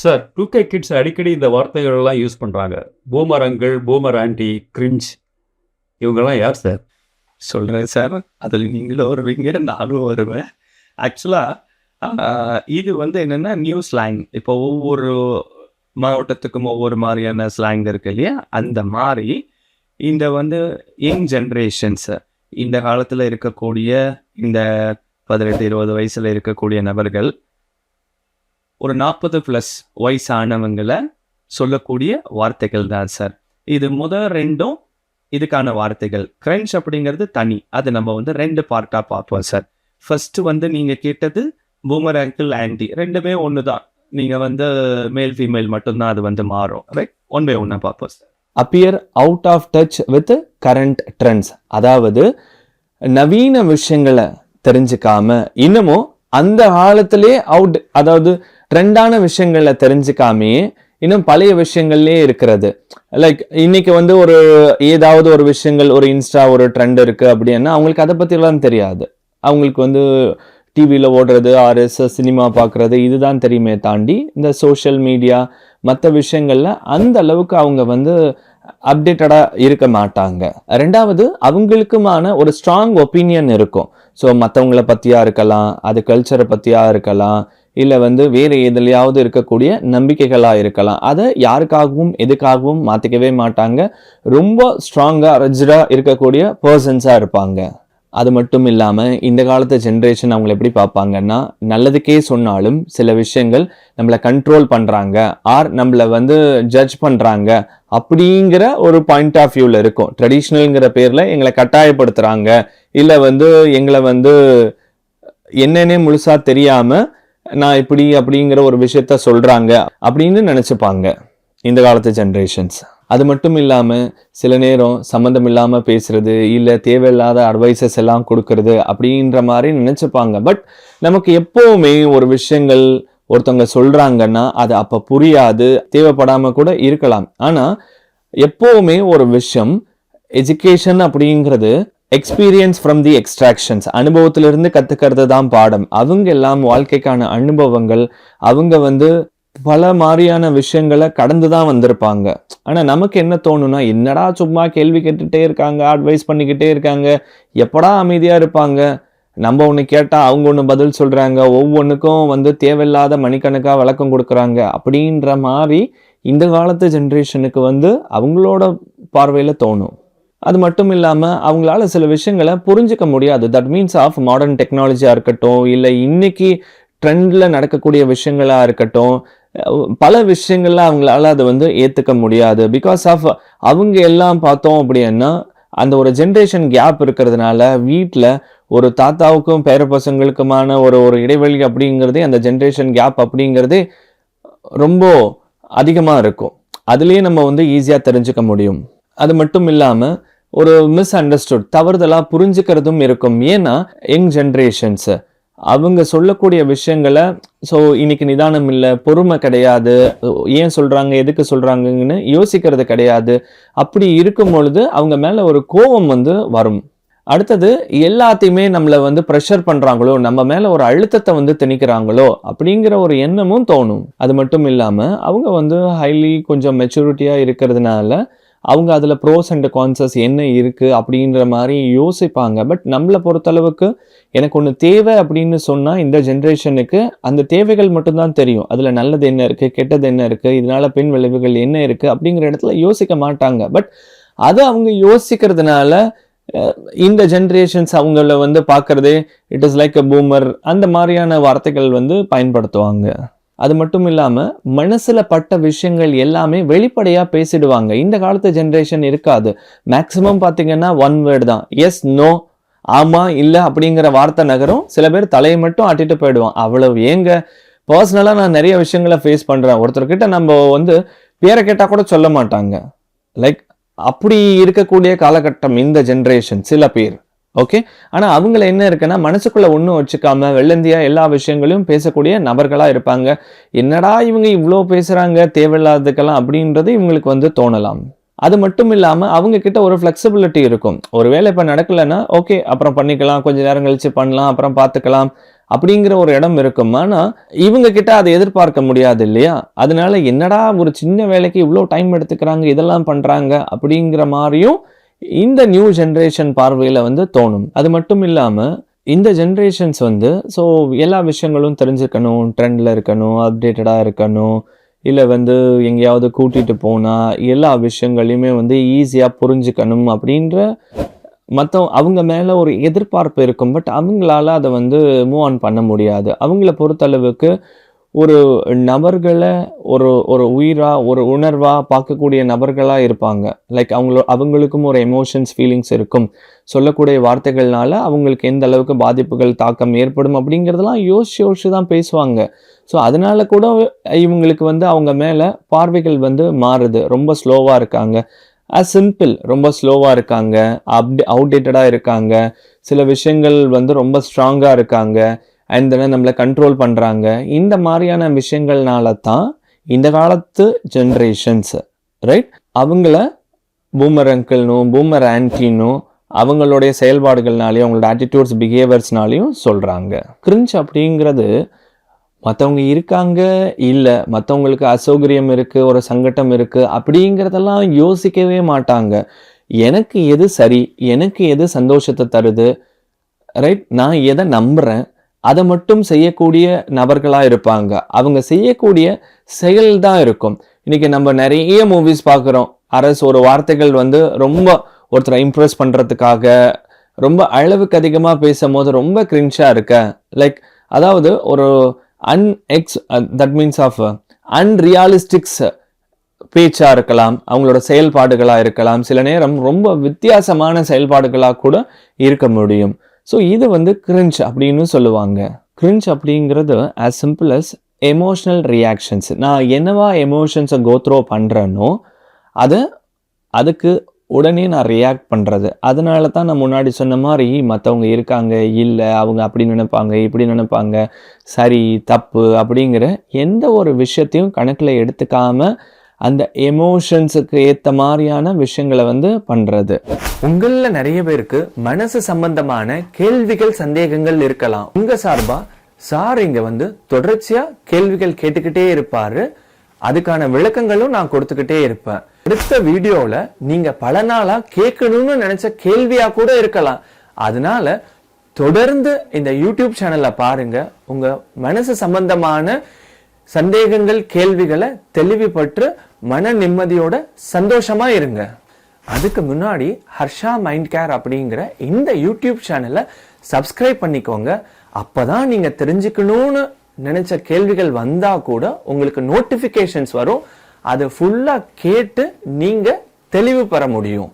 Sir 2K kids அடிக்கடி இந்த வார்த்தைகள்லாம் யூஸ் பண்ணுறாங்க. Boomer uncle, boomer anti, cringe இவங்கெல்லாம் யார் சார்? சொல்கிறேன் சார். அதில் நீங்களும் வருவீங்க, நானும் வருவேன். ஆக்சுவலாக இது என்னென்னா நியூ ஸ்லாங். இப்போ ஒவ்வொரு மாவட்டத்துக்கும் ஒவ்வொரு மாதிரியான ஸ்லாங் இருக்கு இல்லையா? அந்த மாதிரி இந்த யங் ஜென்ரேஷன்ஸ், இந்த காலத்தில் இருக்கக்கூடிய இந்த 18-20 வயசில் இருக்கக்கூடிய நபர்கள் ஒரு 40+ வயசானவங்களை சொல்லக்கூடிய வார்த்தைகள் தான் சார். இது ரெண்டும் இதுக்கான வார்த்தைகள். கிரன்ச் அப்படிங்கிறது தனி, அது நம்ம 2 பார்ட்டாக பார்ப்போம் சார். ஃபர்ஸ்ட் நீங்கள் கேட்டது பூமர் அங்கிள் ஆன்டி, ரெண்டுமே ஒன்று தான். நீங்கள் மேல் ஃபீமேல் மட்டும்தான் அது மாறும். ரைட், ஒன் பை ஒன்னாக பார்ப்போம் sir. Appear out of touch with current trends, அதாவது நவீன விஷயங்களை தெரிஞ்சுக்காம இன்னமும் அந்த காலத்திலே அதாவது ட்ரெண்டான விஷயங்களை தெரிஞ்சுக்காமே இன்னும் பழைய விஷயங்கள்லேயே இருக்கிறது. லைக் இன்னைக்கு ஒரு ஏதாவது ஒரு விஷயங்கள், ஒரு இன்ஸ்டா ஒரு ட்ரெண்ட் இருக்கு அப்படின்னா அவங்களுக்கு அதை பற்றிலாம் தெரியாது. அவங்களுக்கு டிவியில் ஓடுறது, ஆர்எஸ் சினிமா பார்க்குறது இதுதான் தெரியுமே தாண்டி இந்த சோஷியல் மீடியா மற்ற விஷயங்கள்ல அந்த அளவுக்கு அவங்க அப்டேட்டடாக இருக்க மாட்டாங்க. ரெண்டாவது, அவங்களுக்குமான ஒரு ஸ்ட்ராங் ஒப்பீனியன் இருக்கும். ஸோ மற்றவங்களை பற்றியா இருக்கலாம், அது கல்ச்சரை பற்றியா இருக்கலாம், இல்லை வேறு எதுலையாவது இருக்கக்கூடிய நம்பிக்கைகளாக இருக்கலாம். அதை யாருக்காகவும் எதுக்காகவும் மாற்றிக்கவே மாட்டாங்க. ரொம்ப ஸ்ட்ராங்காக ரிஜிடாக இருக்கக்கூடிய பர்சன்ஸாக இருப்பாங்க. அது மட்டும் இல்லாமல் இந்த காலத்து ஜென்ரேஷன் அவங்களை எப்படி பார்ப்பாங்கன்னா, நல்லதுக்கே சொன்னாலும் சில விஷயங்கள் நம்மளை கண்ட்ரோல் பண்ணுறாங்க, ஆர் நம்மளை ஜட்ஜ் பண்ணுறாங்க அப்படிங்கிற ஒரு பாயிண்ட் ஆஃப் வியூவில் இருக்கும். ட்ரெடிஷ்னல்ங்கிற பேரில் எங்களை கட்டாயப்படுத்துகிறாங்க, இல்லை எங்களை என்னன்னே முழுசாக தெரியாமல் நான் இப்படி அப்படிங்கிற ஒரு விஷயத்த சொல்கிறாங்க அப்படின்னு நினச்சிப்பாங்க இந்த காலத்து ஜென்ரேஷன்ஸ். அது மட்டும் இல்லாமல் சில நேரம் சம்மந்தம் இல்லாமல் பேசுறது, இல்லை தேவையில்லாத அட்வைசஸ் எல்லாம் கொடுக்கறது அப்படின்ற மாதிரி நினச்சிப்பாங்க. பட் நமக்கு எப்போவுமே ஒரு விஷயங்கள் ஒருத்தவங்க சொல்கிறாங்கன்னா அது அப்போ புரியாது, தேவைப்படாமல் கூட இருக்கலாம். ஆனால் எப்போவுமே ஒரு விஷயம் எஜுகேஷன் அப்படிங்கிறது எக்ஸ்பீரியன்ஸ் ஃப்ரம் தி எக்ஸ்ட்ராக்ஷன்ஸ், அனுபவத்திலிருந்து கற்றுக்கிறது தான் பாடம். அவங்க எல்லாம் வாழ்க்கைக்கான அனுபவங்கள், அவங்க பல மாதிரியான விஷயங்களை கடந்து தான் வந்திருப்பாங்க. ஆனால் நமக்கு என்ன தோணுன்னா, என்னடா சும்மா கேள்வி கேட்டுகிட்டே இருக்காங்க, அட்வைஸ் பண்ணிக்கிட்டே இருக்காங்க, எப்படா அமைதியாக இருப்பாங்க, நம்ம ஒன்று கேட்டால் அவங்க ஒன்று பதில் சொல்கிறாங்க, ஒவ்வொன்றுக்கும் தேவையில்லாத மணிக்கணக்காக விளக்கம் கொடுக்குறாங்க அப்படின்ற மாதிரி இந்த காலத்து ஜென்ரேஷனுக்கு அவங்களோட பார்வையில் தோணும். அது மட்டும் இல்லாமல் அவங்களால சில விஷயங்களை புரிஞ்சிக்க முடியாது. தட் மீன்ஸ் ஆஃப் மாடர்ன் டெக்னாலஜியாக இருக்கட்டும், இல்லை இன்னைக்கு ட்ரெண்டில் நடக்கக்கூடிய விஷயங்களாக இருக்கட்டும், பல விஷயங்கள்ல அவங்களால அதை ஏற்றுக்க முடியாது. பிகாஸ் ஆஃப் அவங்க எல்லாம் பார்த்தோம் அப்படின்னா அந்த ஒரு ஜென்ரேஷன் கேப் இருக்கிறதுனால வீட்டில் ஒரு தாத்தாவுக்கும் பேர பசங்களுக்குமான ஒரு இடைவெளி அப்படிங்கிறதே, அந்த ஜென்ரேஷன் கேப் அப்படிங்கிறதே ரொம்ப அதிகமாக இருக்கும். அதுலேயே நம்ம ஈஸியாக தெரிஞ்சுக்க முடியும். அது மட்டும் இல்லாமல் ஒரு மிஸ் அண்டர்ஸ்டுட், தவறுதலாக புரிஞ்சுக்கிறதும் இருக்கும். ஏன்னா யங் ஜென்ரேஷன்ஸ் அவங்க சொல்லக்கூடிய விஷயங்களை, ஸோ இன்னைக்கு நிதானம் இல்லை, பொறுமை கிடையாது, ஏன் சொல்கிறாங்க எதுக்கு சொல்கிறாங்கன்னு யோசிக்கிறது கிடையாது. அப்படி இருக்கும் பொழுது அவங்க மேலே ஒரு கோபம் வரும். அடுத்தது, எல்லாத்தையுமே நம்மளை ப்ரெஷர் பண்ணுறாங்களோ, நம்ம மேலே ஒரு அழுத்தத்தை திணிக்கிறாங்களோ அப்படிங்கிற ஒரு எண்ணமும் தோணும். அது மட்டும் இல்லாமல் அவங்க ஹைலி கொஞ்சம் மெச்சூரிட்டியாக இருக்கிறதுனால அவங்க அதில் ப்ரோஸ் அண்ட் கான்சஸ் என்ன இருக்குது அப்படின்ற மாதிரி யோசிப்பாங்க. பட் நம்மளை பொறுத்தளவுக்கு எனக்கு ஒன்று தேவை அப்படின்னு சொன்னால் இந்த ஜென்ரேஷனுக்கு அந்த தேவைகள் மட்டும்தான் தெரியும். அதில் நல்லது என்ன இருக்குது, கெட்டது என்ன இருக்குது, இதனால பின் விளைவுகள் என்ன இருக்குது அப்படிங்கிற இடத்துல யோசிக்க மாட்டாங்க. பட் அதை அவங்க யோசிக்கிறதுனால இந்த ஜென்ரேஷன்ஸ் அவங்கள பார்க்குறதே it is like a boomer அந்த மாதிரியான வார்த்தைகள் பயன்படுத்துவாங்க. அது மட்டும் இல்லாமல் மனசில் பட்ட விஷயங்கள் எல்லாமே வெளிப்படையாக பேசிடுவாங்க. இந்த காலத்து ஜென்ரேஷன் இருக்காது. மேக்ஸிமம் பார்த்தீங்கன்னா ஒன் வேர்டு தான், எஸ் நோ, ஆமாம் இல்லை அப்படிங்கிற வார்த்தை நகரும். சில பேர் தலையை மட்டும் ஆட்டிட்டு போயிடுவான், அவ்வளவு. ஏங்க பர்சனலாக நான் நிறைய விஷயங்களை ஃபேஸ் பண்ணுறேன். ஒருத்தர்கிட்ட நம்ம பேரை கேட்டால் கூட சொல்ல மாட்டாங்க. லைக் அப்படி இருக்கக்கூடிய காலகட்டம் இந்த ஜென்ரேஷன் சில பேர். ஓகே, ஆனால் அவங்கள என்ன இருக்குன்னா, மனசுக்குள்ள ஒன்றும் வச்சுக்காம வெள்ளந்தியா எல்லா விஷயங்களையும் பேசக்கூடிய நபர்களாக இருப்பாங்க. என்னடா இவங்க இவ்வளோ பேசுகிறாங்க தேவையில்லாததுக்கெல்லாம் அப்படின்றது இவங்களுக்கு தோணலாம். அது மட்டும் இல்லாமல் அவங்க கிட்ட ஒரு ஃப்ளெக்சிபிலிட்டி இருக்கும். ஒருவேளை இப்போ நடக்கலைன்னா ஓகே அப்புறம் பண்ணிக்கலாம், கொஞ்சம் நேரம் கழிச்சு பண்ணலாம், அப்புறம் பார்த்துக்கலாம் அப்படிங்கிற ஒரு இடம் இருக்கும். ஆனா இவங்க கிட்ட அதை எதிர்பார்க்க முடியாது இல்லையா? அதனால என்னடா ஒரு சின்ன வேலைக்கு இவ்வளோ டைம் எடுத்துக்கிறாங்க, இதெல்லாம் பண்றாங்க அப்படிங்கிற மாதிரியும் இந்த நியூ ஜென்ரேஷன் பார்வையில வந்து தோணும். அது மட்டும் இல்லாம இந்த ஜென்ரேஷன்ஸ் வந்து ஸோ எல்லா விஷயங்களும் தெரிஞ்சுக்கணும், ட்ரெண்டில் இருக்கணும், அப்டேட்டடாக இருக்கணும், இல்லை வந்து எங்கேயாவது கூட்டிகிட்டு போனால் எல்லா விஷயங்களையுமே வந்து ஈஸியாக புரிஞ்சுக்கணும் அப்படின்ற அவங்க மேலே ஒரு எதிர்பார்ப்பு இருக்கும். பட் அவங்களால அதை வந்து மூவ் ஆன் பண்ண முடியாது. அவங்கள பொறுத்தளவுக்கு ஒரு நபர்களை ஒரு உயிராக ஒரு உணர்வாக பார்க்கக்கூடிய நபர்களாக இருப்பாங்க. லைக் அவங்களுக்கும் ஒரு எமோஷன்ஸ் ஃபீலிங்ஸ் இருக்கும். சொல்லக்கூடிய வார்த்தைகள்னால அவங்களுக்கு எந்த அளவுக்கு பாதிப்புகள் தாக்கம் ஏற்படும் அப்படிங்கிறதெல்லாம் யோசிச்சு தான் பேசுவாங்க. ஸோ அதனால கூட இவங்களுக்கு வந்து அவங்க மேலே பார்வைகள் வந்து மாறுது. ரொம்ப ஸ்லோவாக இருக்காங்க, சிம்பிள், ரொம்ப ஸ்லோவாக இருக்காங்க, அவுடேட்டடாக இருக்காங்க, சில விஷயங்கள் வந்து ரொம்ப ஸ்ட்ராங்காக இருக்காங்க, அண்ட் தென் நம்மளை கண்ட்ரோல் பண்ணுறாங்க. இந்த மாதிரியான விஷயங்கள்னால தான் இந்த காலத்து ஜென்ரேஷன்ஸ் ரைட் அவங்கள பூமர் அங்கிள்னும் பூமர் ஆன்டினும் அவங்களுடைய செயல்பாடுகள்னாலையும் அவங்களோட ஆட்டிடியூட்ஸ் பிஹேவியர்ஸ்னாலையும் சொல்கிறாங்க. கிரிஞ்ச் அப்படிங்கிறது மற்றவங்க இருக்காங்க, இல்லை மற்றவங்களுக்கு அசௌகரியம் இருக்குது, ஒரு சங்கடம் இருக்குது அப்படிங்கிறதெல்லாம் யோசிக்கவே மாட்டாங்க. எனக்கு எது சரி, எனக்கு எது சந்தோஷத்தை தருது, ரைட், நான் எதை நம்புகிறேன், அதை மட்டும் செய்யக்கூடிய நபர்களாக இருப்பாங்க. அவங்க செய்யக்கூடிய செயல் தான் இருக்கும். இன்னைக்கு நம்ம நிறைய மூவிஸ் பார்க்குறோம். ஒரு வார்த்தைகள் வந்து ரொம்ப ஒருத்தரை இம்ப்ரெஸ் பண்ணுறதுக்காக ரொம்ப அளவுக்கு அதிகமாக பேசும்போது ரொம்ப கிரின்ஷாக இருக்க, லைக் அதாவது ஒரு தட் மீன்ஸ் ஆஃப் அன்ரியாலிஸ்டிக்ஸ் பேச்சாக இருக்கலாம், அவங்களோட செயல்பாடுகளாக இருக்கலாம், சில நேரம் ரொம்ப வித்தியாசமான செயல்பாடுகளாக கூட இருக்க முடியும். ஸோ இது வந்து கிரிஞ்ச் அப்படின்னு சொல்லுவாங்க. கிரிஞ்ச் அப்படிங்கிறது as simple as emotional reactions. நான் என்னவா எமோஷன்ஸை கோத்ரோ பண்ணுறேனோ அதுக்கு உடனே நான் ரியாக்ட் பண்ணுறது. அதனால தான் நான் முன்னாடி சொன்ன மாதிரி மற்றவங்க இருக்காங்க, இல்லை அவங்க அப்படி நினைப்பாங்க, இப்படி நினைப்பாங்க, சரி தப்பு அப்படிங்கிற எந்த ஒரு விஷயத்தையும் கணக்கில் எடுத்துக்காம அந்த எமோஷன்ஸுக்கு ஏற்ற மாதிரியான விஷயங்களை வந்து பண்ணுறது. உங்களில் நிறைய பேருக்கு மனசு சம்பந்தமான கேள்விகள், சந்தேகங்கள் இருக்கலாம். உங்கள் சார்பா சார் இங்கே வந்து தொடர்ச்சியாக கேள்விகள் கேட்டுக்கிட்டே இருப்பார். அதுக்கான விளக்கங்களும் நான் கொடுத்துக்கிட்டே இருப்பேன். அடுத்த வீடியோவில் நீங்கள் பல நாளாக கேட்கணும்னு நினச்ச கேள்வியாக கூட இருக்கலாம். அதனால தொடர்ந்து இந்த யூடியூப் சேனலை பாருங்க. உங்கள் மனசு சம்பந்தமான சந்தேகங்கள், கேள்விகளை தெளிவுபற்று மன நிம்மதியோட சந்தோஷமா இருங்க. அதுக்கு முன்னாடி ஹர்ஷா மைண்ட் கேர் அப்படிங்கிற இந்த யூடியூப் சேனலை சப்ஸ்கிரைப் பண்ணிக்கோங்க. அப்பதான் நீங்க தெரிஞ்சுக்கணும்னு நினைச்ச கேள்விகள் வந்தா கூட உங்களுக்கு நோட்டிபிகேஷன்ஸ் வரும். அதை ஃபுல்லா கேட்டு நீங்க தெளிவு பெற முடியும்.